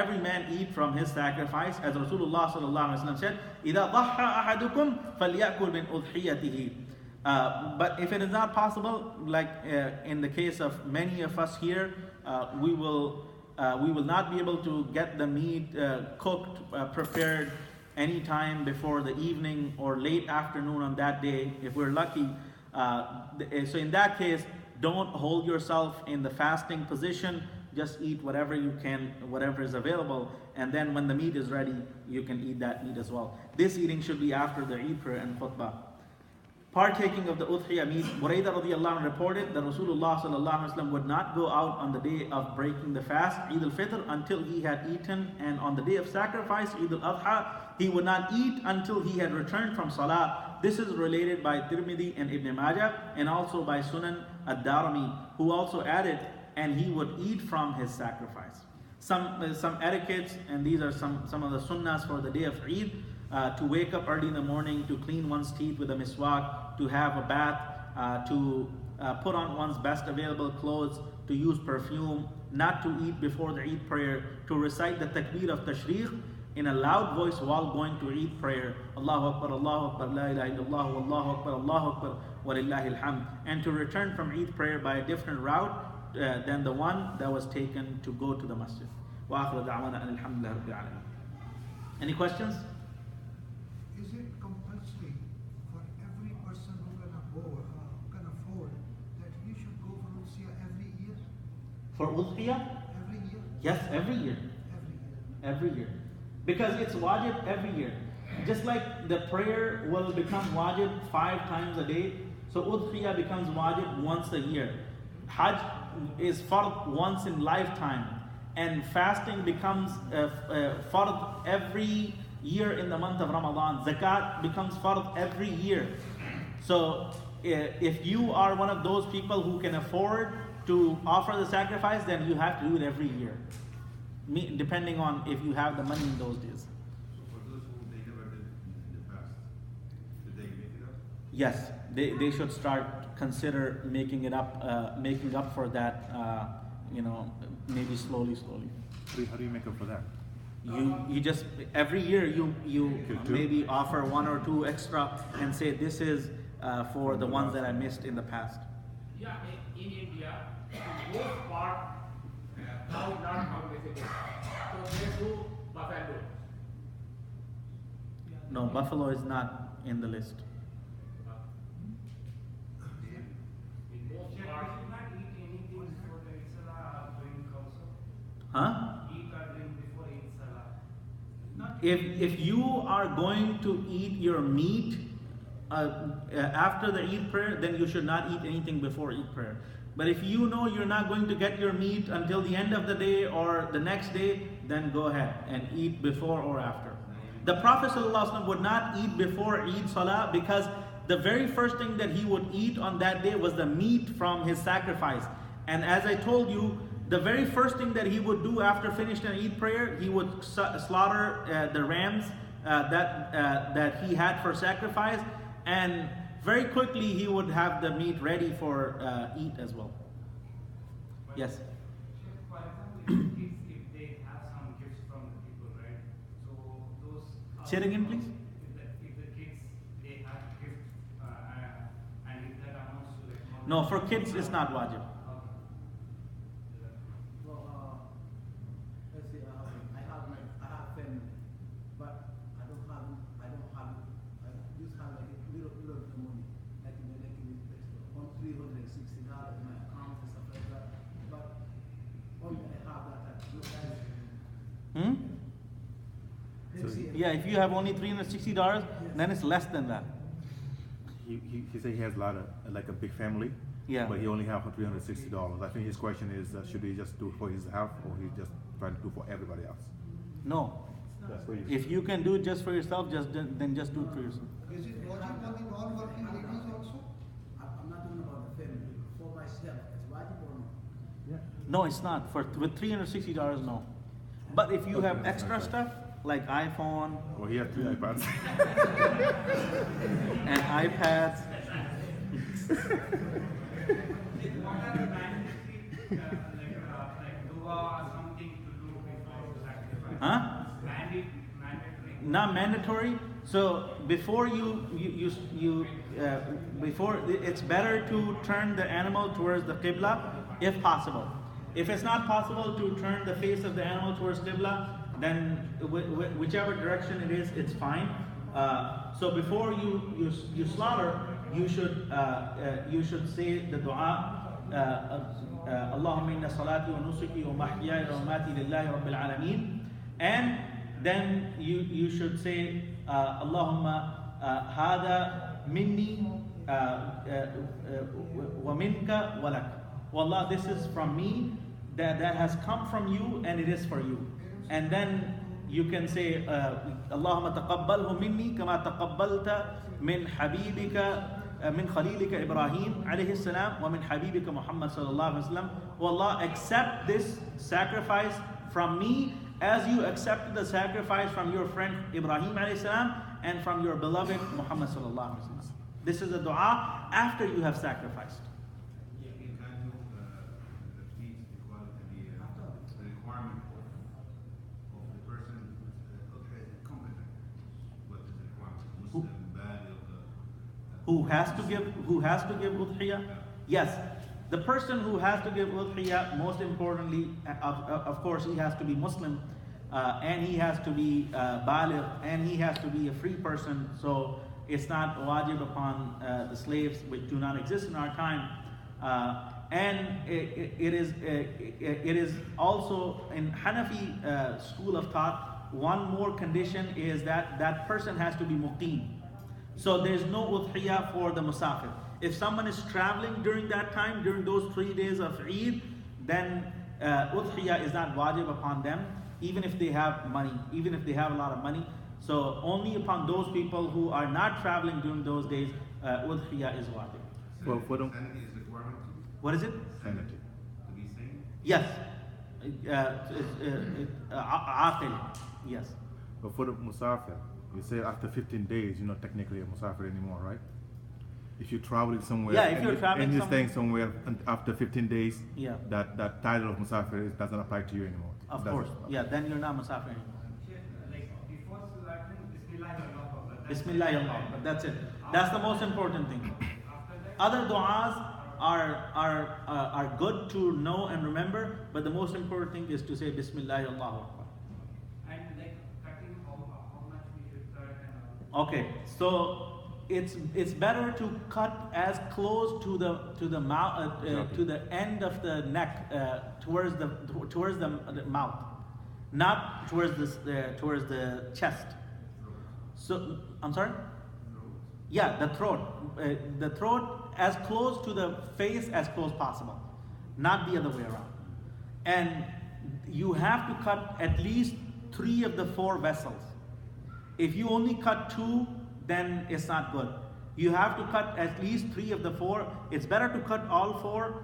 every man eat from his sacrifice, as Rasulullah sallallahu alaihi wasallam said, إِذَا ضَحَّى أَحَدُكُمْ فَلْيَأْكُلْ مِنْ أُضْحِيَتِهِ. But if it is not possible, like in the case of many of us here, we will not be able to get the meat cooked, prepared any time before the evening or late afternoon on that day, if we're lucky. So in that case, don't hold yourself in the fasting position. Just eat whatever you can, whatever is available, and then when the meat is ready, you can eat that meat as well. This eating should be after the Eid prayer and khutbah. Partaking of the Udhiyah meat, Buraidah radiallahu anhu reported that Rasulullah sallallahu alaihi wasallam would not go out on the day of breaking the fast, Eid al-Fitr, until he had eaten, and on the day of sacrifice, Eid al-Adha, he would not eat until he had returned from Salah. This is related by Tirmidhi and Ibn Majah, and also by Sunan ad-Darimi, who also added, and he would eat from his sacrifice. Some etiquettes, and these are some of the sunnahs for the day of Eid. To wake up early in the morning, to clean one's teeth with a miswak, to have a bath, to put on one's best available clothes, to use perfume, not to eat before the Eid prayer, to recite the takbir of tashriq in a loud voice while going to Eid prayer, Allahu Akbar, la ilaha illallah, Allahu Akbar, walillahi alhamd, and to return from Eid prayer by a different route than the one that was taken to go to the masjid. Wa akhiru da'wana alhamdulillah rabbil alamin. Any questions? Is it compulsory for every person who can afford that he should go for Udhiyah every year? For Udhiyah? Every year? Yes, every year. Every year. Every year. Because it's wajib every year. Just like the prayer will become wajib 5 times a day, so Udhiyah becomes wajib once a year. Hajj is fard once in lifetime, and fasting becomes fard every year in the month of Ramadan. Zakat becomes fard every year. So if you are one of those people who can afford to offer the sacrifice, then you have to do it every year, depending on if you have the money in those days. So for those who they never did in the past, did they make it up? Yes, they should consider making up for that, maybe slowly. How do you make up for that? You just every year you maybe offer 1 or 2 extra and say this is for the ones that I missed in the past. Yeah, in India, the most part now not compensable. So they do buffalo. No, buffalo is not in the list. In most part, not eat anything before the Eid Salah drink also. Huh? Eat or drink before Eid Salah. If you are going to eat your meat after the Eid prayer, then you should not eat anything before Eid prayer. But if you know you're not going to get your meat until the end of the day or the next day, then go ahead and eat before or after. The Prophet ﷺ would not eat before Eid Salah because the very first thing that he would eat on that day was the meat from his sacrifice. And as I told you, the very first thing that he would do after finishing an Eid prayer, he would slaughter the rams that he had for sacrifice, and very quickly he would have the meat ready for eat as well. Yes? For example, if they have some gifts from the people, right? So those. Say it again, please. If the kids they have gifts, and if that amounts to like. No, for kids it's not wajib. Well, let's say I have family, but I just have like a little bit of the money, like on $360 in my account and stuff like that. But only I have that. Yeah, if you have only $360, then it's less than that. He said he has a lot of, like a big family. Yeah. But he only have $360. I think his question is, should he just do it for his house, or he just trying to do for everybody else? No. That's what If you can do it just for yourself, then just do it for yourself. Is it wajib on the non-working ladies also? I'm not talking about the family. For myself, it's wajib or not? Yeah. No, it's not. With $360, no. But if you have extra stuff, like iPhone Well, he has 3 iPads. and iPads, What are the mandatory like dua or something to do before the sacrifice? Huh? Mandatory. Not mandatory. So before before it's better to turn the animal towards the qibla if possible. If it's not possible to turn the face of the animal towards qibla, then whichever direction it is, it's fine. So before you slaughter, you should say the dua. Allahumma inna salati wa nusuki wa mahyaya wa mamati lillahi rabbil alameen. And then you should say Allahumma hada minni wa minka wa lak. Wallah, this is from me, that has come from you, and it is for you. And then you can say Allahumma taqabbalhu minni kama taqabbalta min habibika min khalilika Ibrahim alayhi salam wa min habibika Muhammad sallallahu alaihi wasallam. Oh Allah, accept this sacrifice from me as you accepted the sacrifice from your friend Ibrahim alayhi salam and from your beloved Muhammad sallallahu alaihi wasallam. This is a dua after you have sacrificed. You can't do the feet equality, the requirement of the person competent. What is the requirement? Muslim, Who has to give udhiyah? Yes, the person who has to give udhiyah, most importantly, of course, he has to be Muslim, and he has to be baligh, and he has to be a free person. So it's not wajib upon the slaves, which do not exist in our time. And it is also in Hanafi school of thought. One more condition is that person has to be muqim. So there's no udhiyah for the musafir. If someone is traveling during that time, during those 3 days of Eid, then udhiyah is not wajib upon them, even if they have money, even if they have a lot of money. So only upon those people who are not traveling during those days, udhiyah is wajib. Well, for them, sanity is requirement What is it? sanity. to be sane. Yes. Aqil. Yes. But for the musafir, you say after 15 days, you're not technically a musafir anymore, right? If you're traveling somewhere, Yeah, if you're traveling and you're somewhere- staying somewhere, and after 15 days, Yeah. that title of musafir doesn't apply to you anymore. Of Doesn't- course. Yeah, then you're not musafir anymore. Like before Salatin, Bismillah Allah. Bismillah Allah. But that's it. That's the most important thing. After that, Other du'as are good to know and remember, but the most important thing is to say Bismillah Allahu Akbar. and like cutting how much we should cut and all. Okay, so it's better to cut as close to the mouth to the end of the neck towards the mouth, not towards the chest. So I'm sorry. Yeah, the throat as close to the face as close possible, not the other way around. And you have to cut at least 3 of the 4 vessels. If you only cut 2, then it's not good. You have to cut at least 3 of the 4. It's better to cut all 4,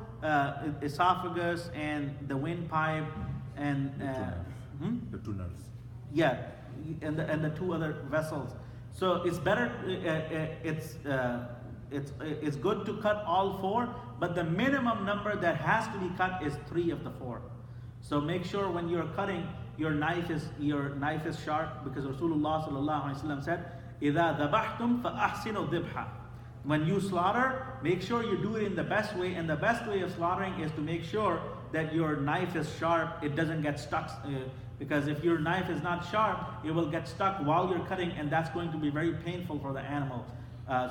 esophagus and the windpipe and The two nerves. yeah, and the 2 other vessels. So it's better. It's good to cut all 4, but the minimum number that has to be cut is 3 of the 4. So make sure when you're cutting, your knife is sharp, because Rasulullah sallallahu alaihi wasallam said, "Idha dhabahtum fa-ahsinu dhibha." When you slaughter, make sure you do it in the best way, and the best way of slaughtering is to make sure that your knife is sharp. It doesn't get stuck, because if your knife is not sharp, it will get stuck while you're cutting, and that's going to be very painful for the animal.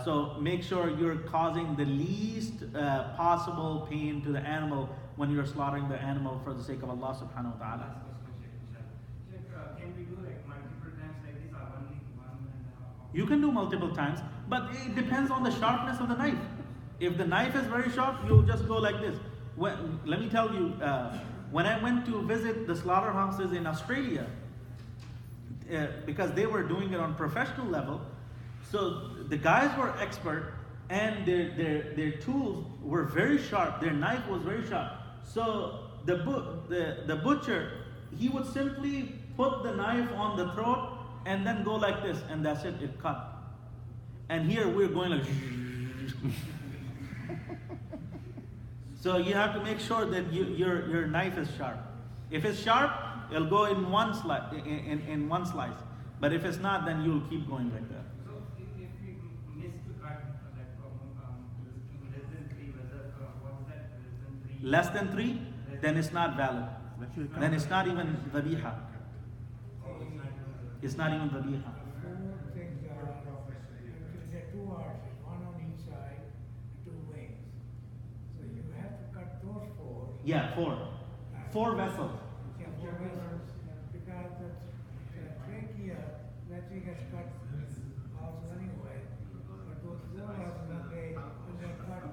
So make sure you're causing the least possible pain to the animal when you're slaughtering the animal for the sake of Allah subhanahu wa ta'ala. Last question, Sheikh. Sheikh, can we do like multiple times like this, or only one and a half? You can do multiple times, but it depends on the sharpness of the knife. If the knife is very sharp, you'll just go like this. Let me tell you, when I went to visit the slaughterhouses in Australia, because they were doing it on professional level, so the guys were expert, and their tools were very sharp. Their knife was very sharp. So the butcher, he would simply put the knife on the throat and then go like this, and that's it. It cut. And here we're going like. So you have to make sure that your knife is sharp. If it's sharp, it'll go in one slice. In one slice. But if it's not, then you'll keep going like that. So if we miss to cut like less than 3, whether what is that Less than 3, then it's not valid. Then it's not even dhabiha. It's not even dhabiha. 4 things are, there are 2 arches, one on each side, 2 wings. So you have to cut those 4. Yeah, 4. 4 vessels. Yeah, 4 vessels, because the trachea, that thing gets cut also anyway. But those 4 vessels are made, when they're cut,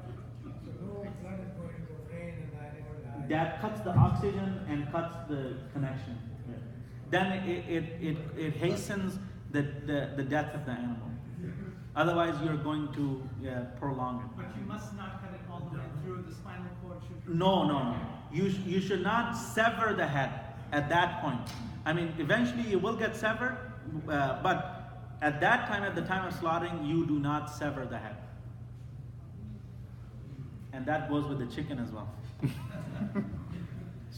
so no blood is going to the brain and that is That cuts the oxygen and cuts the connection. Yeah. Then it hastens the death of the animal. Otherwise, you're going to prolong it. But you must not cut it all the way through the spinal cord. No. You should not sever the head at that point. I mean, eventually it will get severed, but at that time, at the time of slaughtering, you do not sever the head. And that goes with the chicken as well.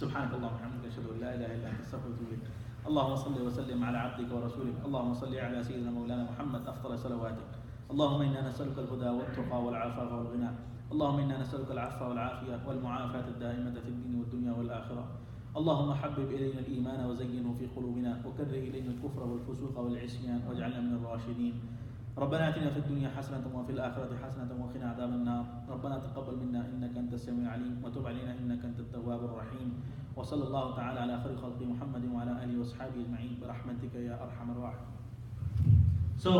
سبحانك اللهم وبحمدك أشهد أن لا إله إلا أنت أستغفرك وأتوب إليك. اللهم صل وسلم على عبدك ورسولك. اللهم صل على سيدنا مولانا محمد أفضل صلواتك. اللهم إنا نسألك الهدى والتقى والعفاف والغنى. اللهم إنا نسألك العفو والعافية والمعافاة الدائمة في الدين والدنيا والآخرة. اللهم حبب إلينا الإيمان وزينه في قلوبنا وكره إلينا الكفر والفسوق والعصيان واجعلنا من الراشدين. ربنا آتنا في الدنيا حسنة وفي الآخرة حسنة وقنا عذاب النار. ربنا تقبل منا إنك أنت السميع العليم وتب علينا إنك أنت التواب الرحيم. وصلى الله تعالى على خير خلق محمد وعلى آله وأصحابه أجمعين برحمتك يا أرحم الراحمين. So